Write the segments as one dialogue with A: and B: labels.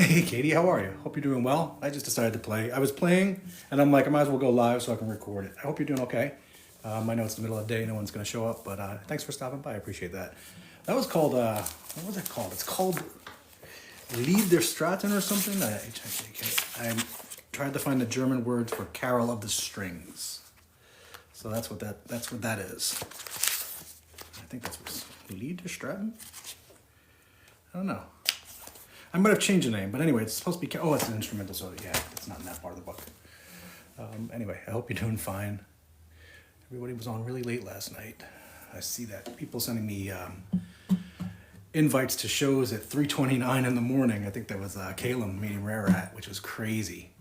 A: Hey Katie, how are you? Hope you're doing well. I just decided to play. I was playing, and I'm like, I might as well go live so I can record it. I hope you're doing okay. I know it's the middle of the day, no one's going to show up, but thanks for stopping by. I appreciate that. That was called, what was it called? It's called Lied der Straten or something. I tried to find the German word for Carol of the Strings. So that's what that is. I think that's what's Lied der Straten? I don't know. I might have changed the name, but anyway, it's supposed to be... Oh, it's an instrumental, so yeah, it's not in that part of the book. Anyway, I hope you're doing fine. Everybody was on really late last night. I see that. People sending me invites to shows at 3:29 in the morning. I think that was Calum Medium Rare at, which was crazy.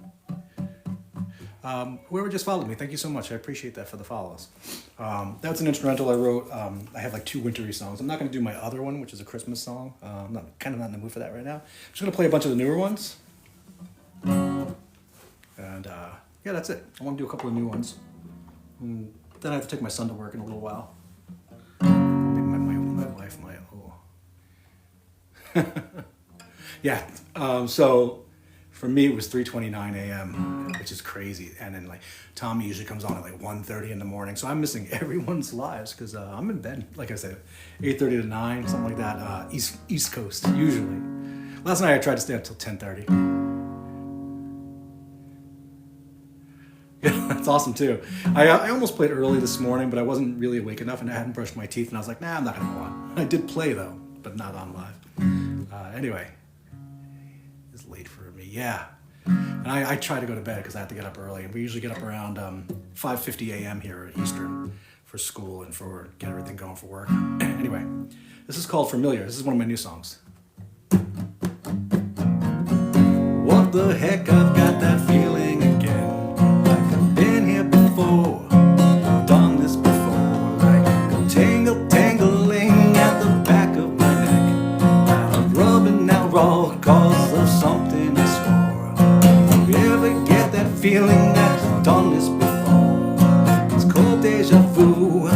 A: Whoever just followed me, thank you so much. I appreciate that for the follows. That's an instrumental I wrote. I have like 2 wintry songs. I'm not going to do my other one, which is a Christmas song. I'm not in the mood for that right now. I'm just going to play a bunch of the newer ones. And yeah, that's it. I want to do a couple of new ones. And then I have to take my son to work in a little while. My wife, yeah. So for me, it was 3:29 a.m., which is crazy. And then like Tommy usually comes on at like 1:30 in the morning. So I'm missing everyone's lives because I'm in bed, like I said, 8:30 to 9, something like that. East Coast, usually. Last night I tried to stay up till 10:30. Yeah, that's awesome too. I almost played early this morning, but I wasn't really awake enough and I hadn't brushed my teeth. And I was like, nah, I'm not going to go on. I did play though, but not on live. Anyway, it's late for me. Yeah. And I try to go to bed because I have to get up early. And we usually get up around 5:50 a.m. here Eastern for school and for get everything going for work. Anyway, this is called Familiar. This is one of my new songs. What the heck, I've got that feeling again. Like I've been here before, done this before. Like a tangling at the back of my neck. I'm rubbing out raw cause of something I swore. You ever get that feeling that you've done this before? It's called deja vu,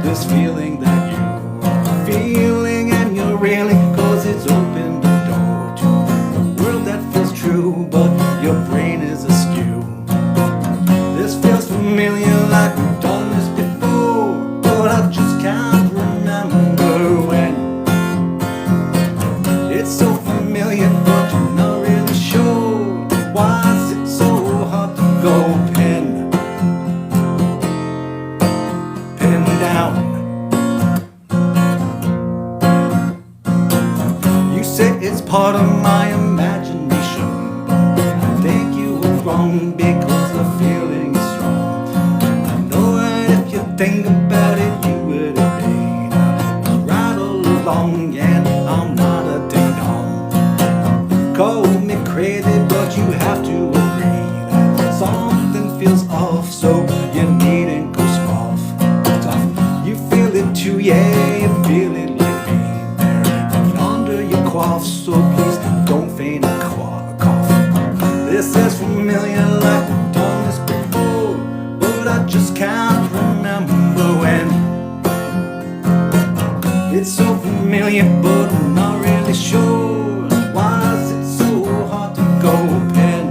A: this feeling that you are feeling and you're reeling cause it's opened the door to a world that feels true, but your brain is askew. This feels familiar like we've done this before, but I just can't remember when. It's so familiar, but you're not really sure. Why is it so hard to go pen down? You say it's part of my imagination, but I think you were wrong because the feeling is strong. I know that if you think about it, you would agree. I was right all along, and I'm not a ding-dong. Call me crazy, but you have to agree that something feels off, so you needn't go off. You feel it too, yeah, you feel it like me there and under your cough, so please don't feign a cough. This is familiar like we've done this before, but I just can't remember when. It's so familiar, but I'm not really sure. Why is it so hard to go pen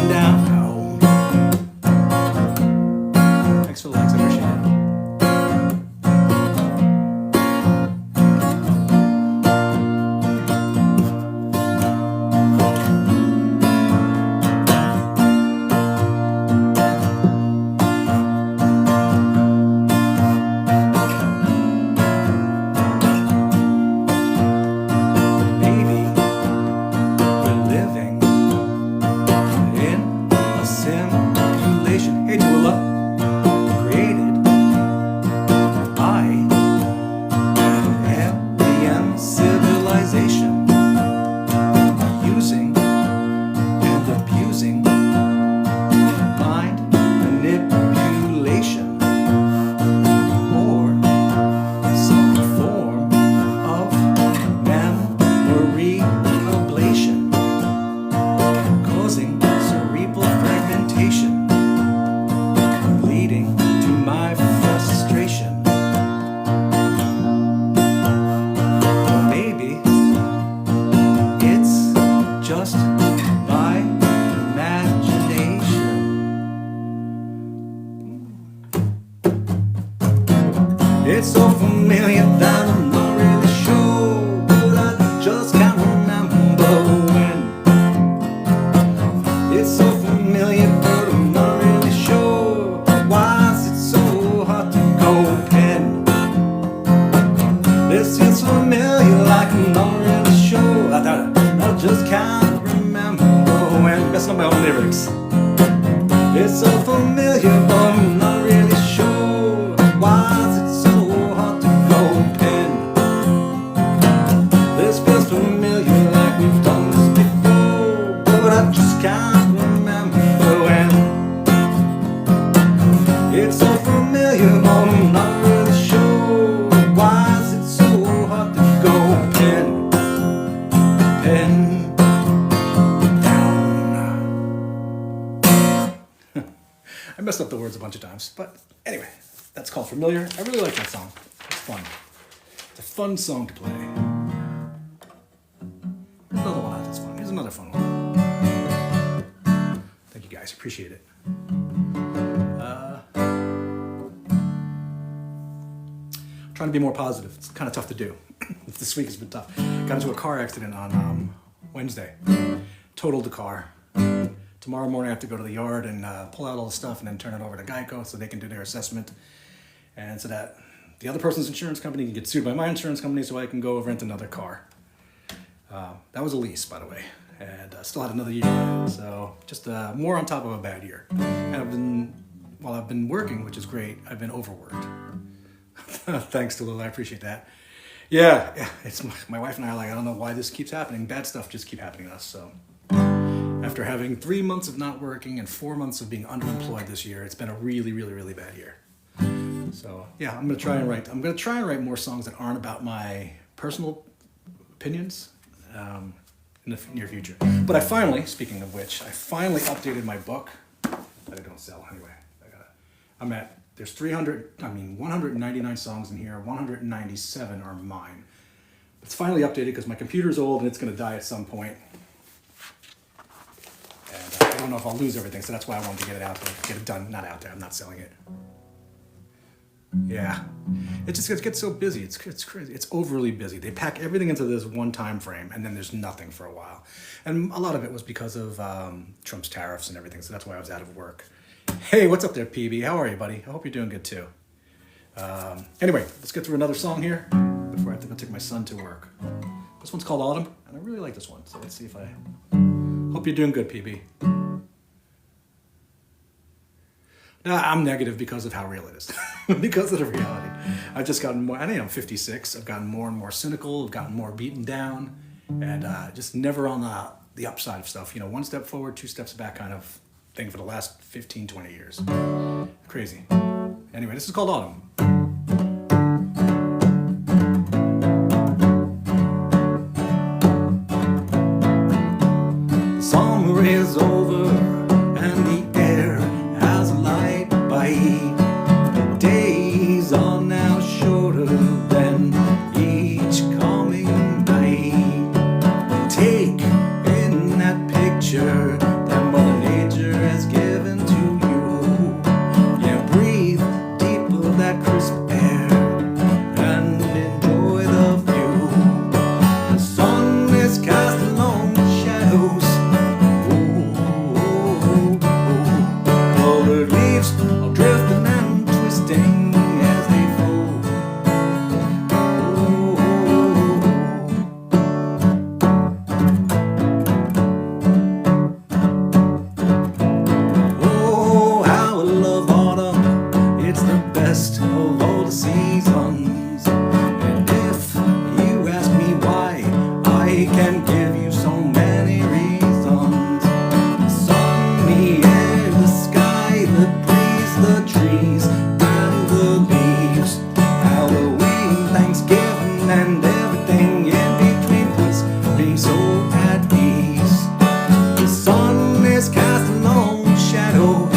A: down? Thanks for the likes, I appreciate it. just can't remember when. It's so familiar, but I'm not really sure. Why is it so hard to go pen? This is familiar, like I'm not really sure. I just can't remember when. Messing up my own lyrics. It's so familiar, but I'm not really sure. Why is it so hard to go pen? This feels familiar, like we've done this before, but I just can't remember when. It's so familiar, but I'm not really sure. Why is it so hard to go pen? Pen down. I messed up the words a bunch of times, but anyway, that's called Familiar. I really like that song. It's fun. It's a fun song to play. Here's another one that's fun. Here's another fun one. Thank you guys. Appreciate it. Trying to be more positive. It's kind of tough to do. This week has been tough. Got into a car accident on Wednesday. Totaled the car. Tomorrow morning I have to go to the yard and pull out all the stuff and then turn it over to Geico so they can do their assessment. And so that the other person's insurance company can get sued by my insurance company so I can go rent another car. That was a lease, by the way. And still had another year. So just more on top of a bad year. And while I've been working, which is great, I've been overworked. Thanks to Lil, I appreciate that. Yeah, it's my wife and I are like, I don't know why this keeps happening. Bad stuff just keep happening to us. So after having 3 months of not working and 4 months of being underemployed this year, it's been a really, really, really bad year. So yeah, I'm gonna try and write more songs that aren't about my personal opinions in the near future. But I finally, speaking of which, I finally updated my book that I don't sell anyway. There's 199 songs in here. 197 are mine. It's finally updated because my computer's old and it's going to die at some point. And I don't know if I'll lose everything, so that's why I wanted to get it out there, get it done. Not out there. I'm not selling it. Yeah, it gets so busy. It's crazy. It's overly busy. They pack everything into this one time frame, and then there's nothing for a while. And a lot of it was because of Trump's tariffs and everything. So that's why I was out of work. Hey, what's up there, PB? How are you, buddy? I hope you're doing good too. Anyway, let's get through another song here before I have to go take my son to work. This one's called Autumn, and I really like this one. So let's see if I hope you're doing good, PB. I'm negative because of how real it is. Because of the reality. I've just gotten more, I think I'm 56. I've gotten more and more cynical. I've gotten more beaten down. And just never on the upside of stuff. You know, 1 step forward, 2 steps back kind of thing for the last 15, 20 years. Crazy. Anyway, this is called Autumn. Summer is over and the air has a light bite. The days are now shorter than each coming night. Take in that picture that Mother Nature has given to you. Yeah, breathe deeper that crisp air and enjoy the view. The sun is casting long shadows. Colored leaves are drifting and twisting as they fall. Oh, how I love autumn. It's the best of all the seasons. And if you ask me why, I can give you so many reasons. The sun, the air, the sky, the breeze, the trees, and the leaves. Halloween, Thanksgiving, and everything in between puts me so at ease. The sun is casting long shadows.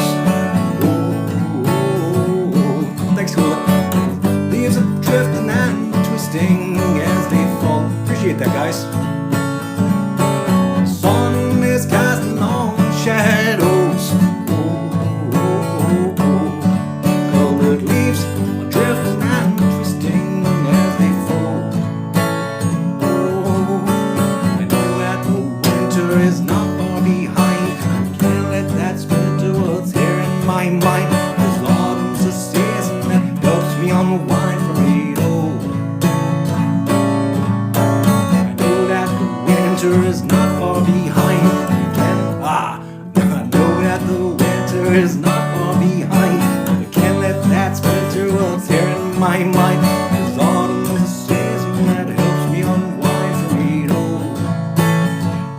A: Thanks, Hula. Leaves are drifting and twisting as they fall. Appreciate that, guys. Sun is casting long shadows. Colored leaves are drifting and twisting as they fall. winter is not far behind. I know that the winter is not far behind. I can't let that splinter what's here in my mind. 'Cause autumn is a season that helps me unwind from it all.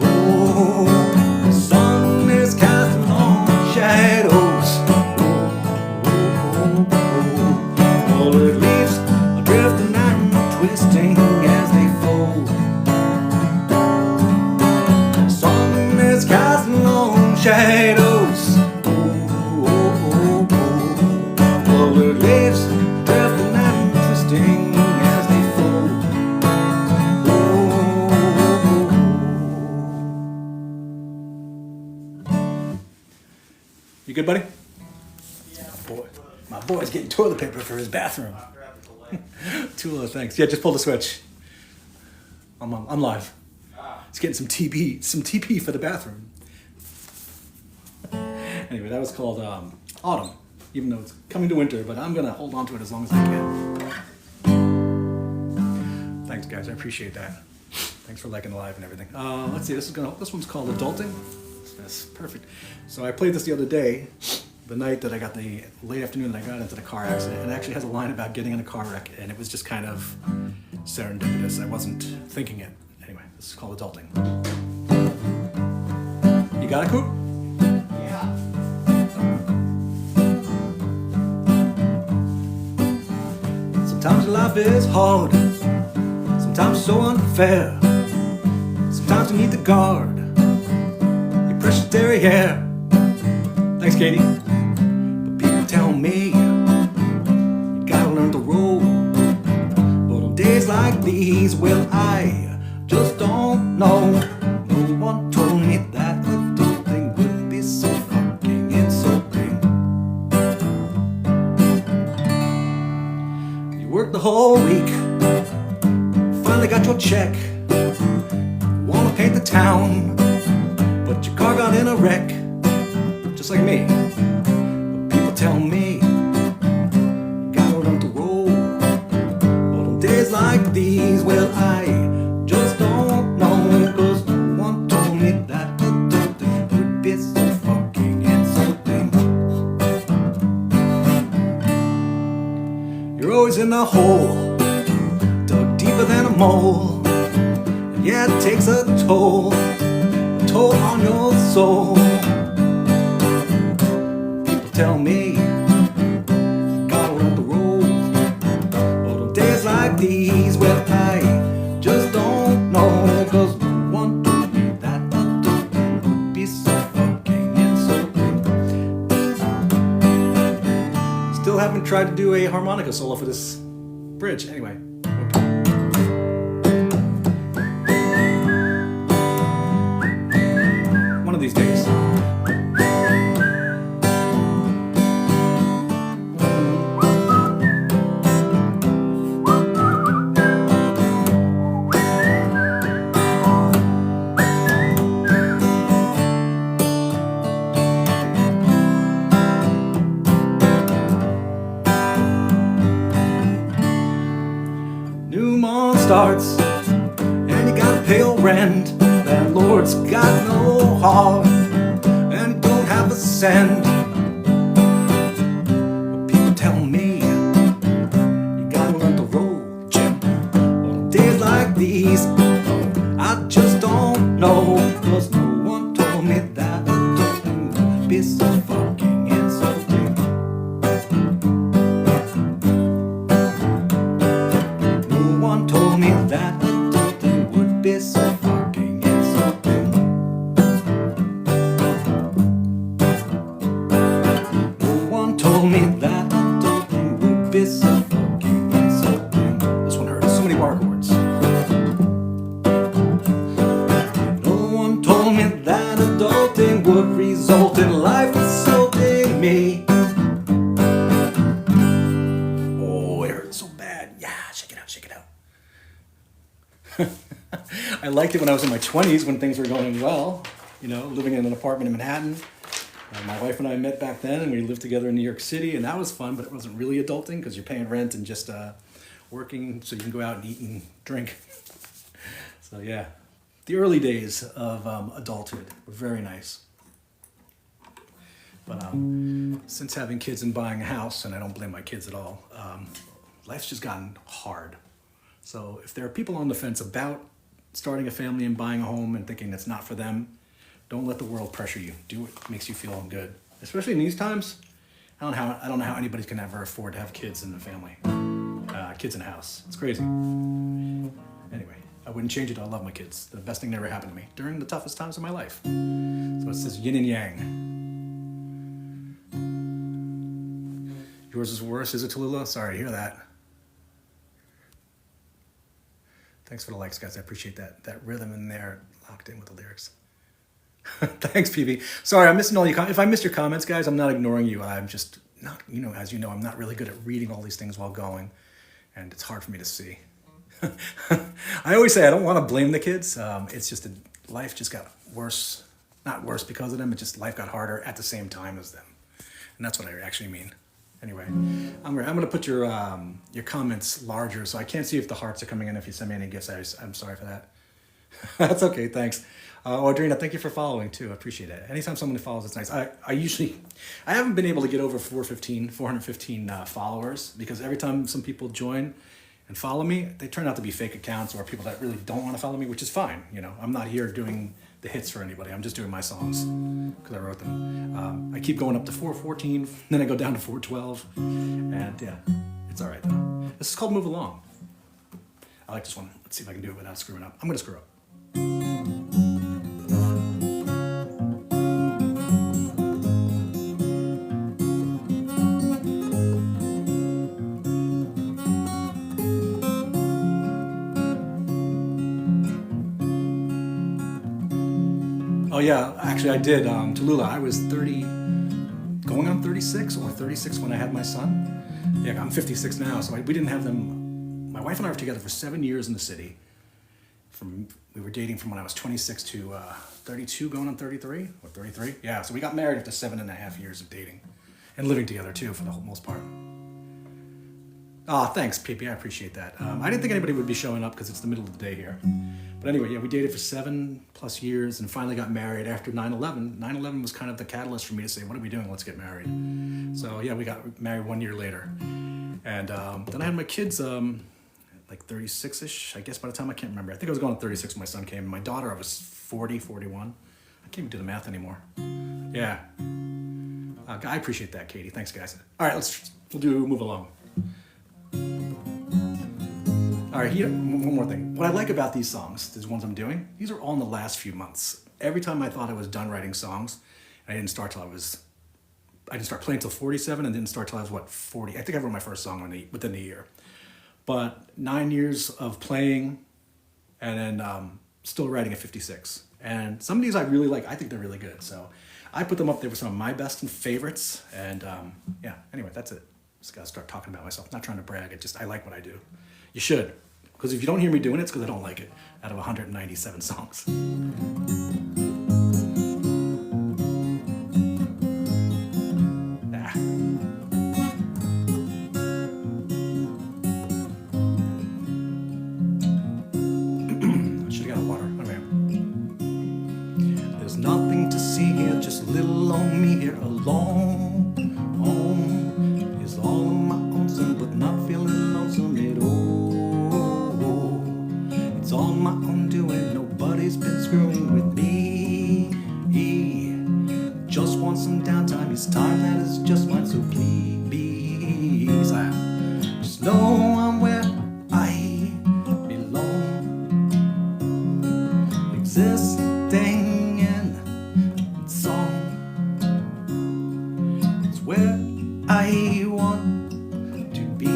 A: Oh, the sun is casting long shadows. Colored leaves are drifting and twisting as they fold. The sun is casting long shadows. Colored leaves drifting and twisting as they fold. You good, buddy? My boy's getting toilet paper for his bathroom. Tula, thanks. Yeah, just pull the switch. I'm live. He's getting some TP for the bathroom. Anyway, that was called Autumn, even though it's coming to winter, but I'm gonna hold on to it as long as I can. Thanks, guys. I appreciate that. Thanks for liking the live and everything. Let's see. This one's called Adulting. That's perfect. So I played this the other day. The night that I got the late afternoon that I got into the car accident, and it actually has a line about getting in a car wreck, and it was just kind of serendipitous. I wasn't thinking it. Anyway, this is called Adulting. You got it, Coop?
B: Yeah.
A: Sometimes life is hard. Sometimes so unfair. Sometimes you need the guard. Your precious derriere. Thanks, Katie. But people tell me you gotta learn to roll. But on days like these, well, I just don't know. No one told me that adulting would be so fucking insulting. You worked the whole week, finally got your check. Wanna paint the town, but your car got in a wreck. Just like me. But people tell me you gotta learn to roll. But on days like these, well, I just don't know. 'Cause no one told me that adulting would be so fucking insulting. You're always in a hole, dug deeper than a mole. And yeah, it takes a toll on your soul. Tell me you gotta learn to roll. But on days like these, well, I just don't know. 'Cause no one told me that adulting would be so fucking insulting. Still haven't tried to do a harmonica solo for this bridge. Anyway. One of these days. Starts and you gotta pay your rent. Landlord's got no heart and don't have a cent. But people tell me you gotta learn to roll, Jim. On days like these, I just don't know. 'Cause no one told me that adulting would be so fucking insulting. No one told me that adulting would be so fucking insulting. No one told me that adulting would be so fucking insulting. This one hurts. So many bar chords. No one told me that adulting would result in life insulting me. Oh, it hurts so bad. Yeah, shake it out, shake it out. I liked it when I was in my 20s when things were going well, you know, living in an apartment in Manhattan. My wife and I met back then and we lived together in New York City, and that was fun, but it wasn't really adulting because you're paying rent and just working so you can go out and eat and drink. So yeah, the early days of adulthood were very nice. But since having kids and buying a house, and I don't blame my kids at all, life's just gotten hard. So if there are people on the fence about starting a family and buying a home and thinking it's not for them, don't let the world pressure you. Do what makes you feel good. Especially in these times, I don't know how anybody can ever afford to have kids in the family. Kids in a house. It's crazy. Anyway, I wouldn't change it. I love my kids. The best thing that ever happened to me during the toughest times of my life. So it says yin and yang. Yours is worse, is it, Tallulah? Sorry to hear that. Thanks for the likes, guys. I appreciate that. That rhythm in there locked in with the lyrics. Thanks, PV. Sorry, I'm missing all your comments. If I missed your comments, guys, I'm not ignoring you. I'm just not, as you know, I'm not really good at reading all these things while going, and it's hard for me to see. I always say I don't want to blame the kids. It's just life just got worse. Not worse because of them. It just life got harder at the same time as them, and that's what I actually mean. Anyway, I'm gonna put your comments larger so I can't see if the hearts are coming in. If you send me any gifts, I'm sorry for that. That's okay, thanks. Audrina, thank you for following too. I appreciate it. Anytime someone follows, it's nice. I haven't been able to get over 415 followers because every time some people join and follow me, they turn out to be fake accounts or people that really don't want to follow me, which is fine. I'm not here doing the hits for anybody. I'm just doing my songs because I wrote them. I keep going up to 414, then I go down to 412, and yeah, it's all right though. This is called Move Along. I like this one. Let's see if I can do it without screwing up. I'm gonna screw up. Oh yeah, actually I did. Tallulah, I was 30, going on 36 or 36 when I had my son. Yeah, I'm 56 now, so we didn't have them. My wife and I were together for 7 years in the city. We were dating from when I was 26 to 32, going on 33 or 33. Yeah, so we got married after 7.5 years of dating and living together too for the most part. Oh, thanks, PP. I appreciate that. I didn't think anybody would be showing up because it's the middle of the day here. But anyway, yeah, we dated for 7+ years and finally got married after 9/11. 9/11 was kind of the catalyst for me to say, what are we doing? Let's get married. So yeah, we got married 1 year later. And then I had my kids like 36-ish, I guess by the time I can't remember. I think I was going on 36 when my son came. My daughter, I was 40, 41. I can't even do the math anymore. Yeah. I appreciate that, Katie. Thanks, guys. All right, we'll move along. All right, here, one more thing. What I like about these songs, these ones I'm doing, these are all in the last few months. Every time I thought I was done writing songs, I didn't start playing till 47 and didn't start till I was 40. I think I wrote my first song within the year. But 9 years of playing and then still writing at 56. And some of these I really like. I think they're really good. So I put them up there with some of my best and favorites. And yeah, anyway, that's it. Just gotta start talking about myself. Not trying to brag. I like what I do. You should. Because if you don't hear me doing it, it's because I don't like it. Out of 197 songs. Nothing to see here, just little on me here alone. Is all on my own son, but not feeling lonesome at all. It's all my own doing, nobody's been screwing with me. Just want some downtime, it's time that is just mine, so please. I just know I'm where I belong. Existing where I want to be.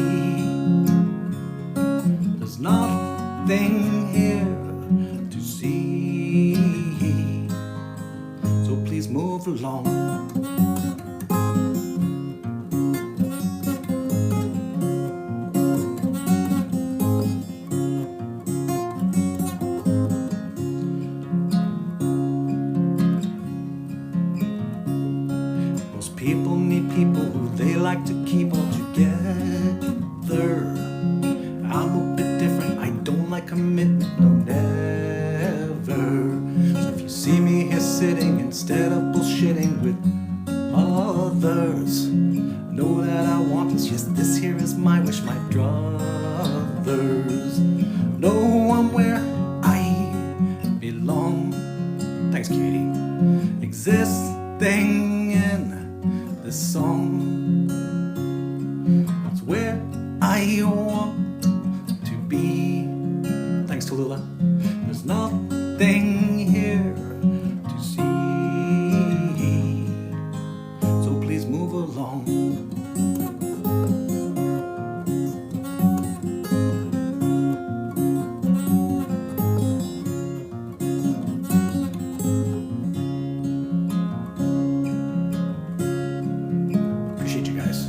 A: There's nothing here to see, so please move along. People need people who they like to keep all together. I'm a bit different, I don't like commitment, no never. sitting instead of bullshitting with others. Know that I want is just this here is my wish, my druthers. Know I'm where I belong. Thanks, Katie. Existing in this song. It's where I want to be. Thanks, Tallulah. There's nothing here to see, so please move along. Appreciate you guys.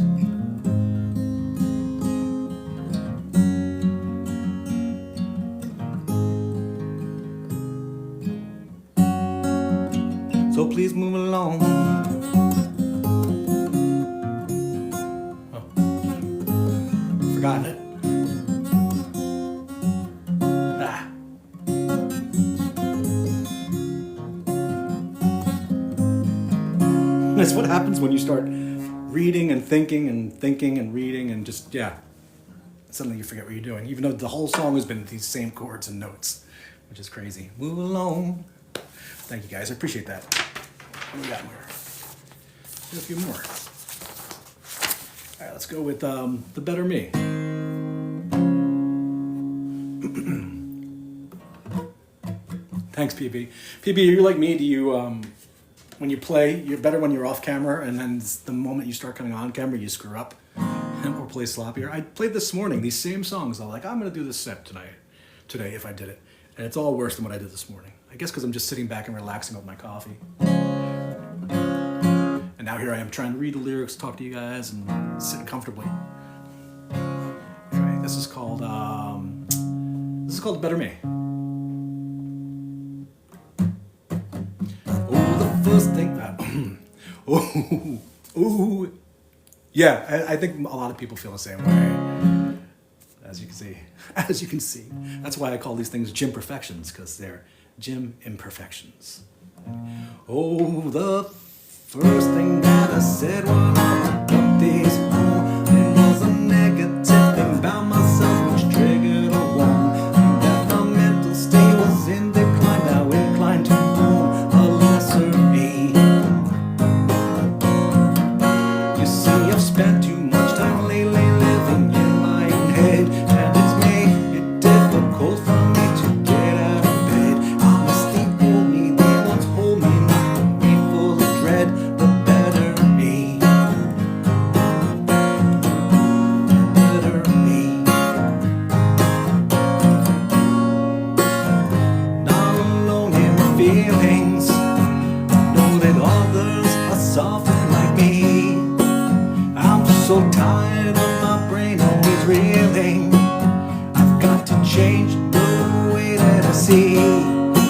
A: So please move along. Oh, forgotten it. Ah. That's what happens when you start reading and thinking and reading and just, yeah. Suddenly you forget what you're doing, even though the whole song has been these same chords and notes, which is crazy. Move along. Thank you guys, I appreciate that. What do we got more? A few more. All right, let's go with The Better Me. Thanks, PB. PB, are you like me? Do you, when you play, you're better when you're off camera, and then the moment you start coming on camera, you screw up or play sloppier? I played this morning, these same songs. I'm like, I'm going to do this set today if I did it. And it's all worse than what I did this morning. I guess because I'm just sitting back and relaxing with my coffee. And now here I am trying to read the lyrics, talk to you guys, and sitting comfortably. Okay, this is called Better Me. Oh, the first thing. Yeah, I think a lot of people feel the same way. As you can see. That's why I call these things gym perfections, because they're gym imperfections. Oh, the first thing that I said when I woke up this morning was a negative thing about myself, which triggered a warning that my mental state was in decline, now inclined to form a lesser me. You see, I've spent too much time lately living in my own head, and it's made it difficult for me to get out of bed. Honesty hold me, they once hold me, not me full of dread. The better me, better me. Not alone in my feelings, know that others are suffering like me. I'm so tired of my brain always reeling. I've got to change the way that I see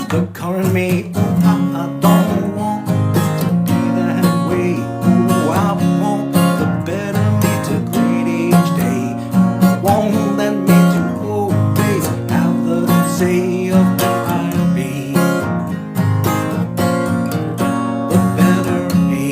A: the current me. Oh, I don't want this to be that way. Oh, I want the better me to greet each day. I want that me to always have the say of what I'll be. The better me.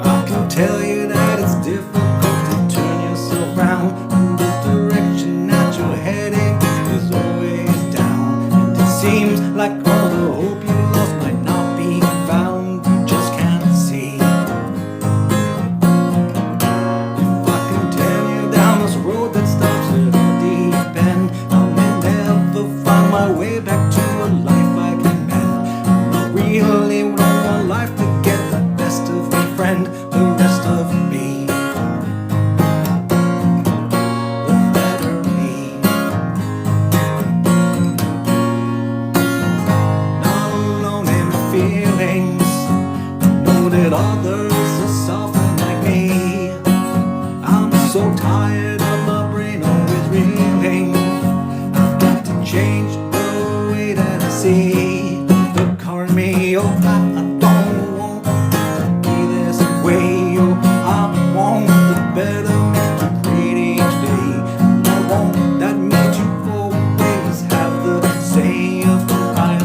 A: I can tell you that it's difficult to turn yourself around, and the direction that you're heading is always down. And it seems like all the hope you lost might not be found, you just can't see. If I continue down this road that stops at a deep end, I may never find my way back to a life I can mend. I really don't want life to get the best of me, friend, the rest of me. The better me. Not alone in my feelings, know that others are suffering like me. I'm so tired of my brain always reeling. I've got to change the way that I see the current me. Oh, I don't want to be this way. Oh, I want the better me to greet each day. And I want that me to always have the say of what I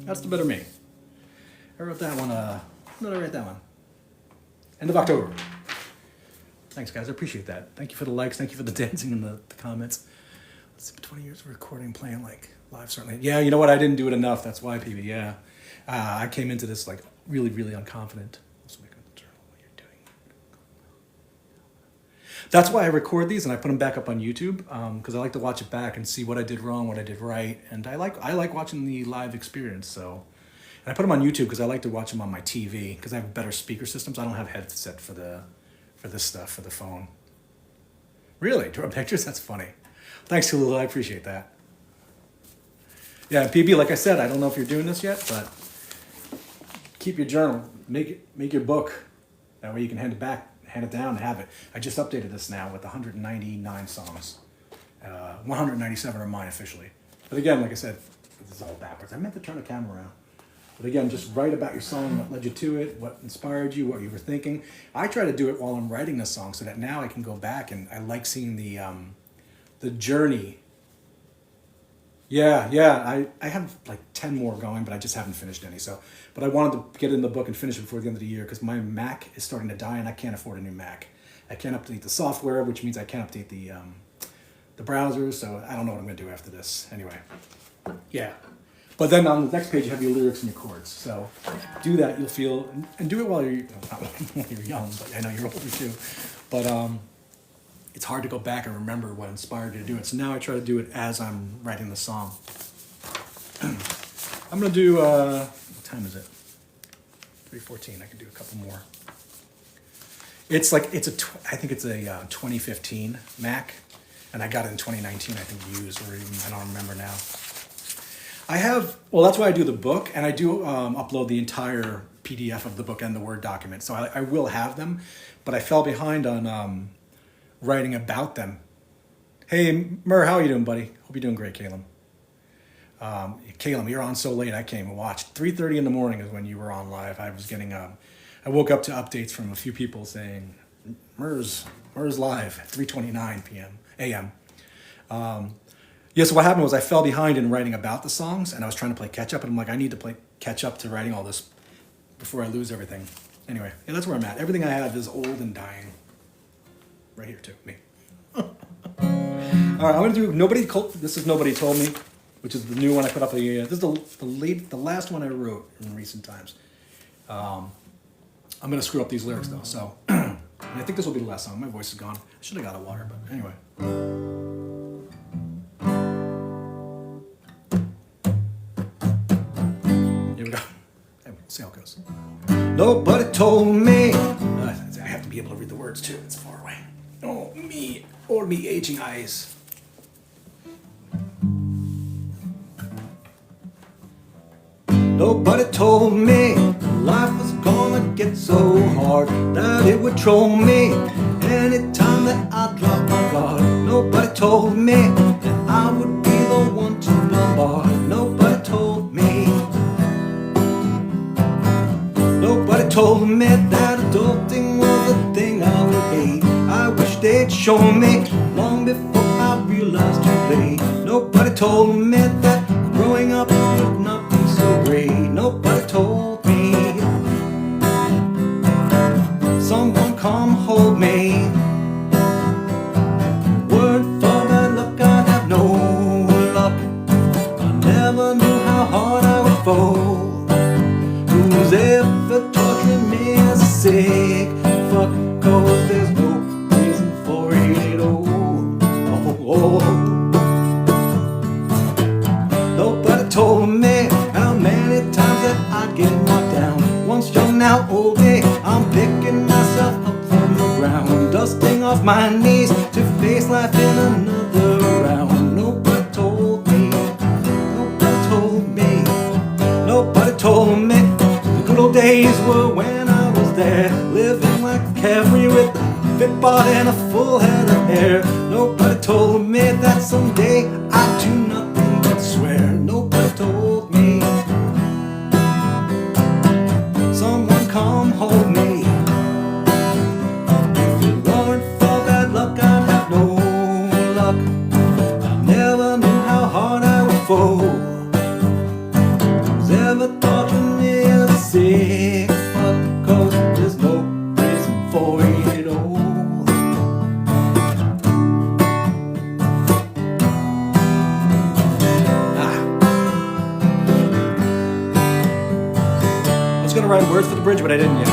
A: That's the better me. I wrote that one, when did I write that one? End of October. Thanks, guys. I appreciate that. Thank you for the likes. Thank you for the dancing in the comments. Let's see, 20 years of recording, playing like live, certainly. Yeah, you know what? I didn't do it enough. That's why, PB. Yeah. I came into this like really, really unconfident. What you're doing. That's why I record these and I put them back up on YouTube, because I like to watch it back and see what I did wrong, what I did right. And I like watching the live experience. So, and I put them on YouTube because I like to watch them on my TV because I have better speaker systems. I don't have headset for this stuff, for the phone. Really? Draw pictures? That's funny. Thanks, Khalil. I appreciate that. Yeah, PB, like I said, I don't know if you're doing this yet, but keep your journal. Make your book. That way you can hand it down and have it. I just updated this now with 199 songs. 197 are mine officially. But again, like I said, this is all backwards. I meant to turn the camera around. But again, just write about your song, what led you to it, what inspired you, what you were thinking. I try to do it while I'm writing this song so that now I can go back and I like seeing the journey. Yeah, I have like 10 more going, but I just haven't finished any. But I wanted to get in the book and finish it before the end of the year because my Mac is starting to die and I can't afford a new Mac. I can't update the software, which means I can't update the browser, so I don't know what I'm going to do after this. Anyway, yeah. But then on the next page, you have your lyrics and your chords. So do that, you'll feel, and do it while you're, not when you're young, but I know you're older too. But it's hard to go back and remember what inspired you to do it. So now I try to do it as I'm writing the song. I'm going to do, what time is it? 3:14, I can do a couple more. It's like, I think it's a 2015 Mac, and I got it in 2019, I think used, or even, I don't remember now. Well, that's why I do the book, and I do upload the entire PDF of the book and the Word document. So I will have them, but I fell behind on writing about them. Hey, Murr, how are you doing, buddy? Hope you're doing great, Caleb. Caleb, you're on so late, I came and watched. 3:30 in the morning is when you were on live. I was getting, I woke up to updates from a few people saying, Murr's live at 3:29 a.m. Yeah, so what happened was I fell behind in writing about the songs, and I was trying to play catch up, and I'm like, I need to play catch up to writing all this before I lose everything. Anyway, yeah, that's where I'm at. Everything I have is old and dying. Right here too, me. All right, I'm gonna do This is Nobody Told Me, which is the new one I put up. This is the last one I wrote in recent times. I'm gonna screw up these lyrics though, so and I think this will be the last song. My voice is gone. I should have got a water, but anyway. Here we go. We'll see how it goes. Nobody told me. I have to be able to read the words too. It's far away. Oh, me aging eyes. Nobody told me life was gonna get so hard that it would troll me anytime that I dropped my guard. Nobody told me that I would be the one to bombard. Nobody told me. Nobody told me that adulting was a thing I would hate. I wish they'd shown me long before I realized too late. Nobody told me that growing up would not be so great. Nobody told me. Someone come hold me. Word for bad luck, I'd have no luck. I never knew how hard I would fall. Who's ever torturing me as a sick fuck? Cause there's no reason for it. Nobody told me how many times that I'd get knocked down. Once young, now old, I'm picking myself up from the ground, dusting off my knees to face life in another round. Nobody told me. Nobody told me. Nobody told me. The good old days were when I was there, living like a carefree with a fit body and a full head of hair. Nobody told me that someday I'd do nothing but swear. Nobody told me. Someone come hold me. If it weren't for bad luck, ever thought to me a sick fuck, 'cause there's no reason for it all. I was gonna write words for the bridge, but I didn't yet.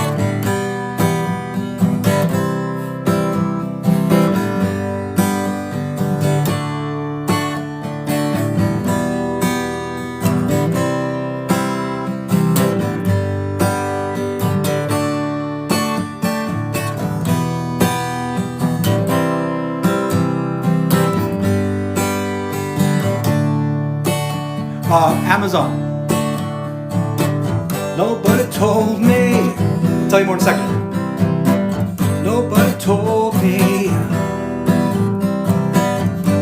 A: Amazon. Nobody told me. I'll tell you more in a second. Nobody told me.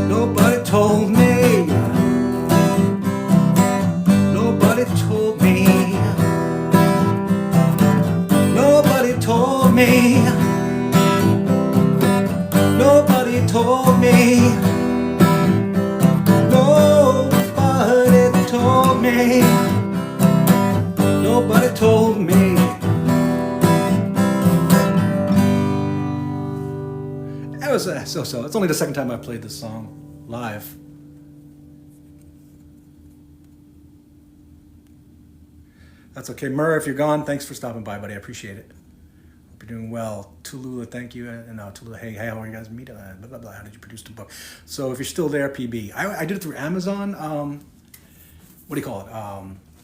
A: Nobody told me. Nobody told me. Nobody told me. Nobody told me. Nobody told me. That was so-so. It's only the second time I played this song live. That's okay. Murr, if you're gone, thanks for stopping by, buddy. I appreciate it. Hope you're doing well. Tulula, thank you. And Tulula, hey, how are you guys? Meet, blah, blah, blah. How did you produce the book? So if you're still there, PB. I did it through Amazon. What do you call it?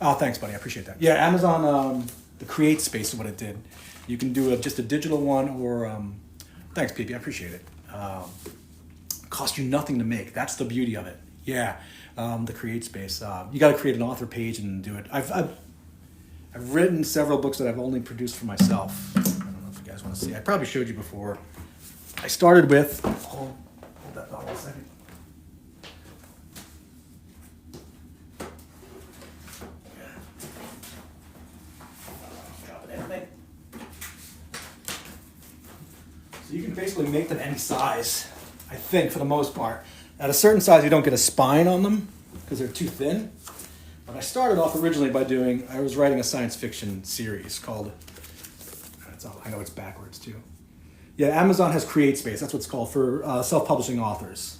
A: Oh, thanks, buddy. I appreciate that. Yeah, Amazon, the Create Space is what it did. You can do just a digital one or, thanks, PB. I appreciate it. Cost you nothing to make. That's the beauty of it. Yeah, the Create Space. You got to create an author page and do it. I've written several books that I've only produced for myself. I don't know if you guys want to see. I probably showed you before. I started with, hold that thought 1 second. So you can basically make them any size, I think, for the most part. At a certain size, you don't get a spine on them because they're too thin. But I started off originally by I was writing a science fiction series called, I know it's backwards too. Yeah, Amazon has Create Space, that's what it's called, for self-publishing authors.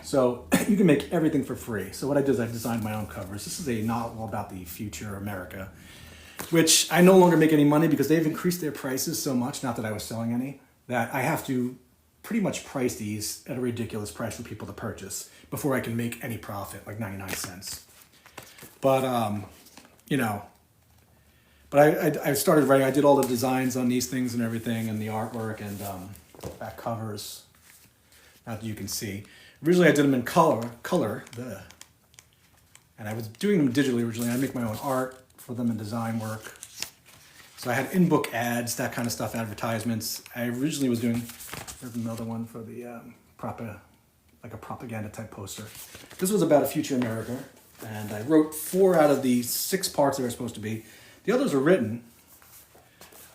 A: So you can make everything for free. So what I did is I designed my own covers. This is a novel about the future America, which I no longer make any money because they've increased their prices so much, not that I was selling any, that I have to pretty much price these at a ridiculous price for people to purchase before I can make any profit, like 99 cents. But, I started writing, I did all the designs on these things and everything and the artwork and back covers, not that you can see. Originally I did them in color, and I was doing them digitally originally. I make my own art for them and design work. So I had in-book ads, that kind of stuff, advertisements. I originally was doing, there's another one for the like a propaganda type poster. This was about a future America, and I wrote 4 out of the 6 parts they were supposed to be. The others are written,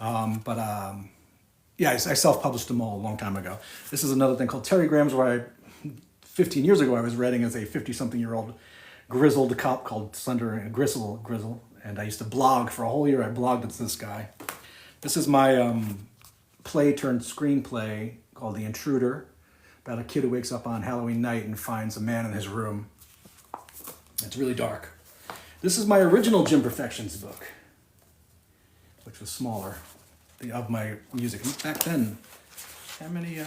A: yeah, I self-published them all a long time ago. This is another thing called Terrygrams, where 15 years ago I was writing as a 50-something-year-old grizzled cop called Slender Grizzle. And I used to blog for a whole year. I blogged with this guy. This is my play turned screenplay called The Intruder, about a kid who wakes up on Halloween night and finds a man in his room. It's really dark. This is my original Jim Perfections book, which was smaller, of my music. And back then, how many,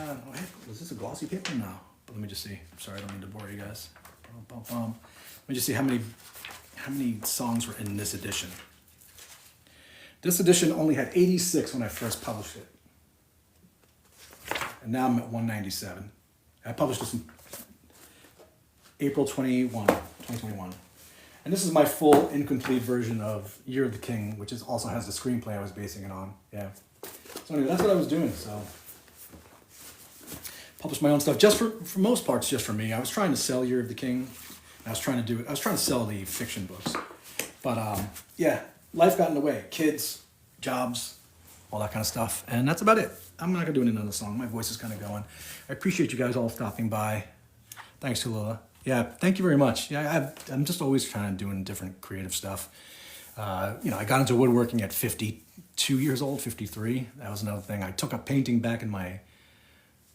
A: was this a glossy paper? No, but let me just see. I'm sorry, I don't mean to bore you guys. Let me just see how many songs were in this edition. This edition only had 86 when I first published it. And now I'm at 197. I published this in April 2021. And this is my full incomplete version of Year of the King, which also has the screenplay I was basing it on. Yeah. So anyway, that's what I was doing. So published my own stuff, just for most parts, just for me. I was trying to sell Year of the King. I was trying to sell the fiction books. But yeah, life got in the way. Kids, jobs, all that kind of stuff. And that's about it. I'm not going to do another song. My voice is kind of going. I appreciate you guys all stopping by. Thanks, Tulula. Yeah, thank you very much. Yeah, I'm just always trying to doing different creative stuff. You know, I got into woodworking at 52 years old, 53. That was another thing. I took up painting back in my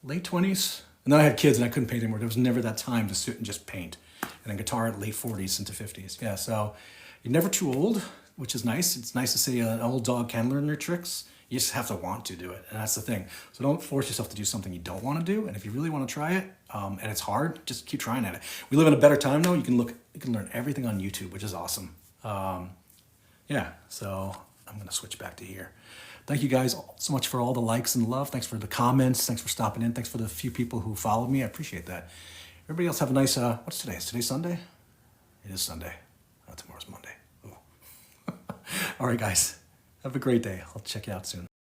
A: late 20s. And then I had kids and I couldn't paint anymore. There was never that time to sit and just paint. And then guitar at late 40s into 50s. Yeah, so you're never too old, which is nice. It's nice to say an old dog can learn their tricks. You just have to want to do it. And that's the thing. So don't force yourself to do something you don't want to do. And if you really want to try it, and it's hard, just keep trying at it. We live in a better time though. You can learn everything on YouTube, which is awesome. Yeah, so I'm going to switch back to here. Thank you guys so much for all the likes and love. Thanks for the comments. Thanks for stopping in. Thanks for the few people who followed me. I appreciate that. Everybody else have a nice, what's today? Is today Sunday? It is Sunday. Tomorrow's Monday. All right, guys. Have a great day. I'll check you out soon.